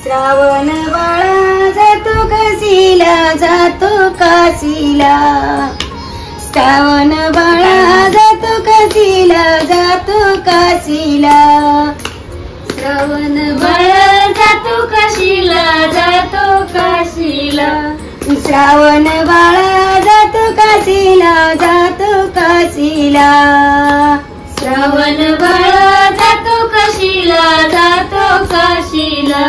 श्रावण बाळा जातो काशीला, जातो काशीला. श्रावण बाळा जातो काशीला, जातो काशीला. श्रावण बाळा जातो काशीला, जातो काशीला. श्रावण बाळा जातो काशीला, जातो काशीला. श्रावण बाळा जातो काशीला, जातो काशीला.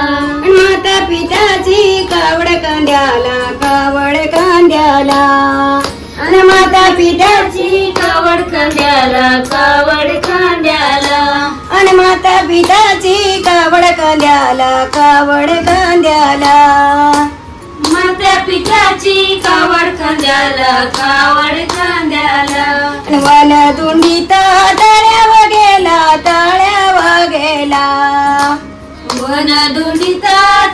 माता पिताची कावड कांद्याला, कावड कांद्याला. आणि माता पिताची कावड कांद्याला, कावड कांद्याला. आणि माता पिताची कावड कांद्याला, कावड कांद्याला. माता पिताची कावड कांद्याला, कावड कांद्याला. वन दुंडीत तळ्यावर गेला, तळ्यावर गेला. वन दुंडीत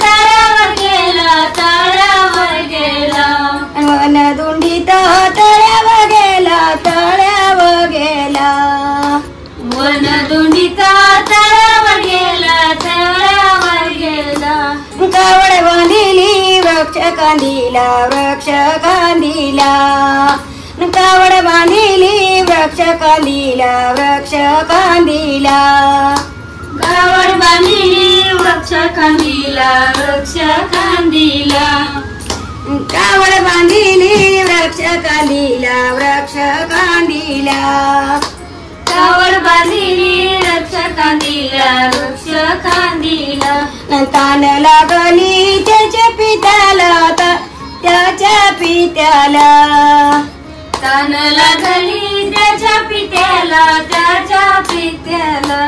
तळ्यावर गेला, तळ्यावर गेला. वन दुंडीत तळ्यावर गेला, तळ्यावर गेला. वन दुंडीत तळ्यावर गेला, तळ्यावर गेला. कावड बांधिली वृक्ष कांदीला, वृक्ष कांदीला. कावड बांधिली वृक्ष कांदीला, वृक्ष कांदीला. कावड बांधिली वृक्ष कांदीला, वृक्ष कांदीला. कावड बांधिली वृक्ष कांदीला, वृक्ष कांदीला. कावड बांधिली वृक्ष कांदीला, वृक्ष कांदीला. तान लागली त्याच्या पित्याला, त्याच्या पित्याला. तान लागली त्याच्या पित्याला, त्याच्या पित्याला.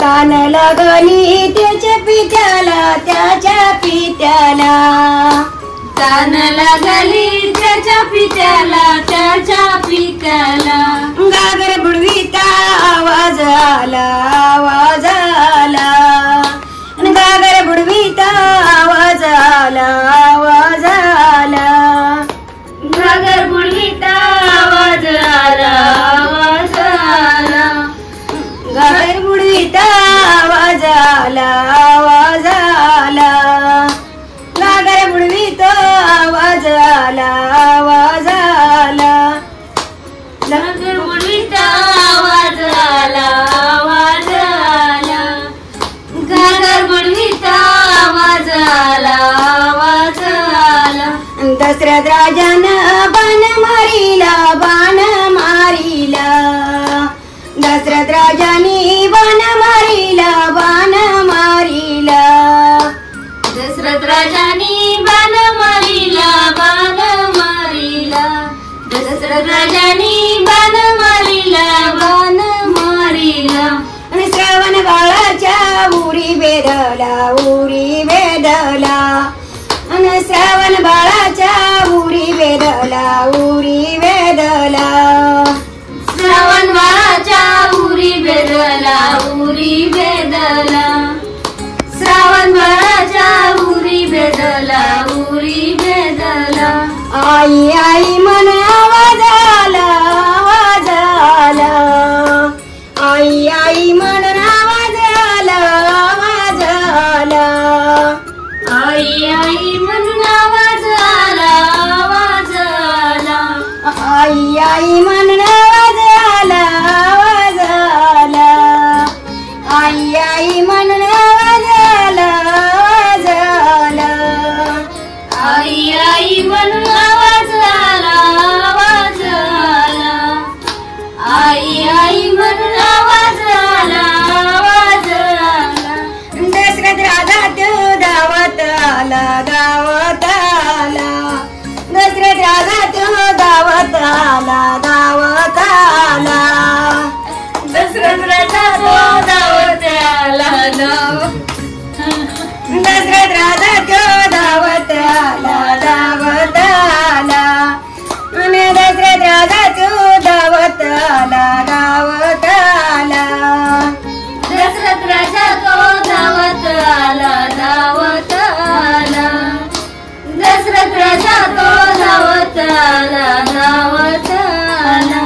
तान लागली त्याच्या पित्याला, त्याच्या पित्याला. तान लागली त्याच्या पित्याला, त्याच्या पित्याला. गागर बुडवीता आवाज आला, आवाज आला. गागर बुडवीता आवाज आला, आवाज आला. घागर बुडवीता आवाज आला, आवाज आला. गागर बुडवीता आवाज आला, आवाज आला. गागर बुडवीता आवाज आला, आवाज आला. घागर बुडवीता आवाज आला, आवाज आला. घागर बुडवीता आवाज आला, आवाज आला. दशरथ राजानं बाण मारिला, बाण मारिला. दशरथ राजानी बाण मारिला, बाण मारिला. दशरथ राजानी बाण मारिला, बाण मारिला. दशरथ राजानी बाण मारिला, बाण मारिला. आणि श्रावण बाळाच्या उरी वेदला, उरी वेदला. आणि श्रावण बाळाच्या उरी वेदला, उरी वेदला. श्रावण बाळाच्या उरी वेदला, उरी वेदला. श्रावण बाळाच्या उरी वेदला, उरी वेदला. आई आई मन आवाज आला, आवाज आला. आई आई मन आवाज आला, आवाज आला. आई आई म्हणून आवाज आला, आवाज आला. आई आई मन आवाज आला, आवाज आला. आई आई मन आवाज आला, आवाज आला. आई आई म्हणून आवाज आला, आवाज आला. आई आई म्हणून आवाज आला, आवाज आला. दशरथ राजा तो दावत आला, दावत आला. दशरथ राजा तो दावत आला, दावत आला. दशरथ राजा तो दावत आला, दशरथ राजा तो दावत आला, दावत आला. आणि दशरथ राजा तो दावत आला, दावत आला. दशरथ राजा तो दावत आला, दावत आला. दशरथ राजा तो दावत आला, दावत आला.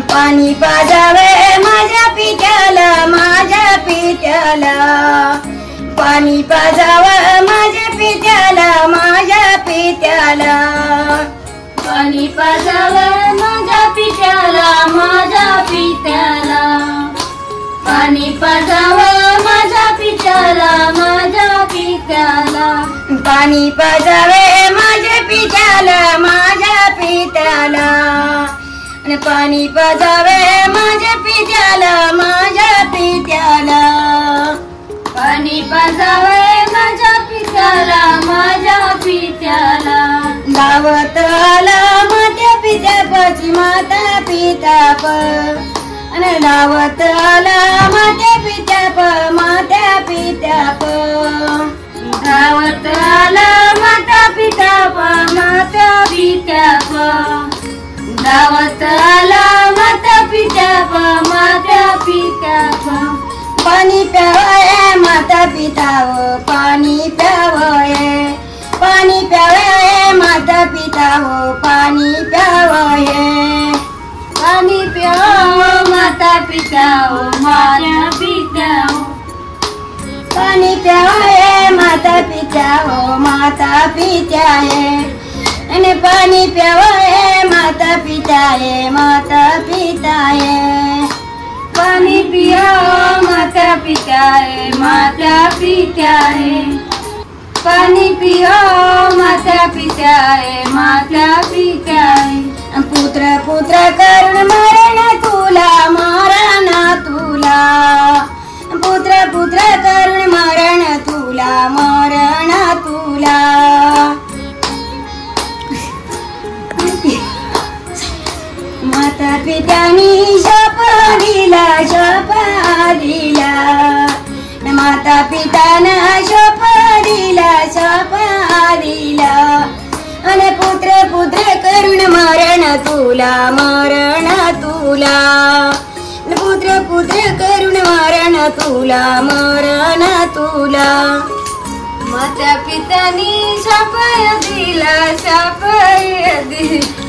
पाणी पाजावे माझ्या पित्याला, माझ्या पित्याला. पाणी पाजावं माझ्या पित्याला माझ्या पित्याला पाणी पाजावं माझ्या पित्याला माझ्या पित्याला पाणी पाजावं माझ्या पित्याला माझ्या पित्याला पाणी पाजावे माझ्या पित्याला माझ्या पित्याला आणि पाणी पाजावे माझ्या पित्याला माझ्या पित्याला पाणी पाजावं माझ्या पित्याला माझ्या पित्याला दावत आला माझ्या पित्यापाची माता पिताप आणि दावत आला माझ्या पित्याप माता पित्याप धावत आला माता पिताप माता पिताप धावत आला माता पिताप माता पिताप पाणी प्यावये माता पिताव पाणी प्यावये पाणी प्यावये माता पिताव पाणी प्यावये पाणी प्याव माता पिताव माता पिताव पाणी प्यावये माता पिताव माता पित्याये आणि पाणी प्यावये माता पिताये माता पिताये पाणी पियाव माता पिताये माता पिताये पाणी पियाव माता पिताये माता पिताये पुत्र पुत्र करून मरण तुला मरण तुला पुत्र पुत्र करून मरण तुला मरण तुला माता पित्यानी शाप दिला माता पितानं शाप दिला आणि पुत्र पुत्र करून मरण तुला पुत्र पुत्र करून मरण तुला माता पितानी शापय दिला शापय दिला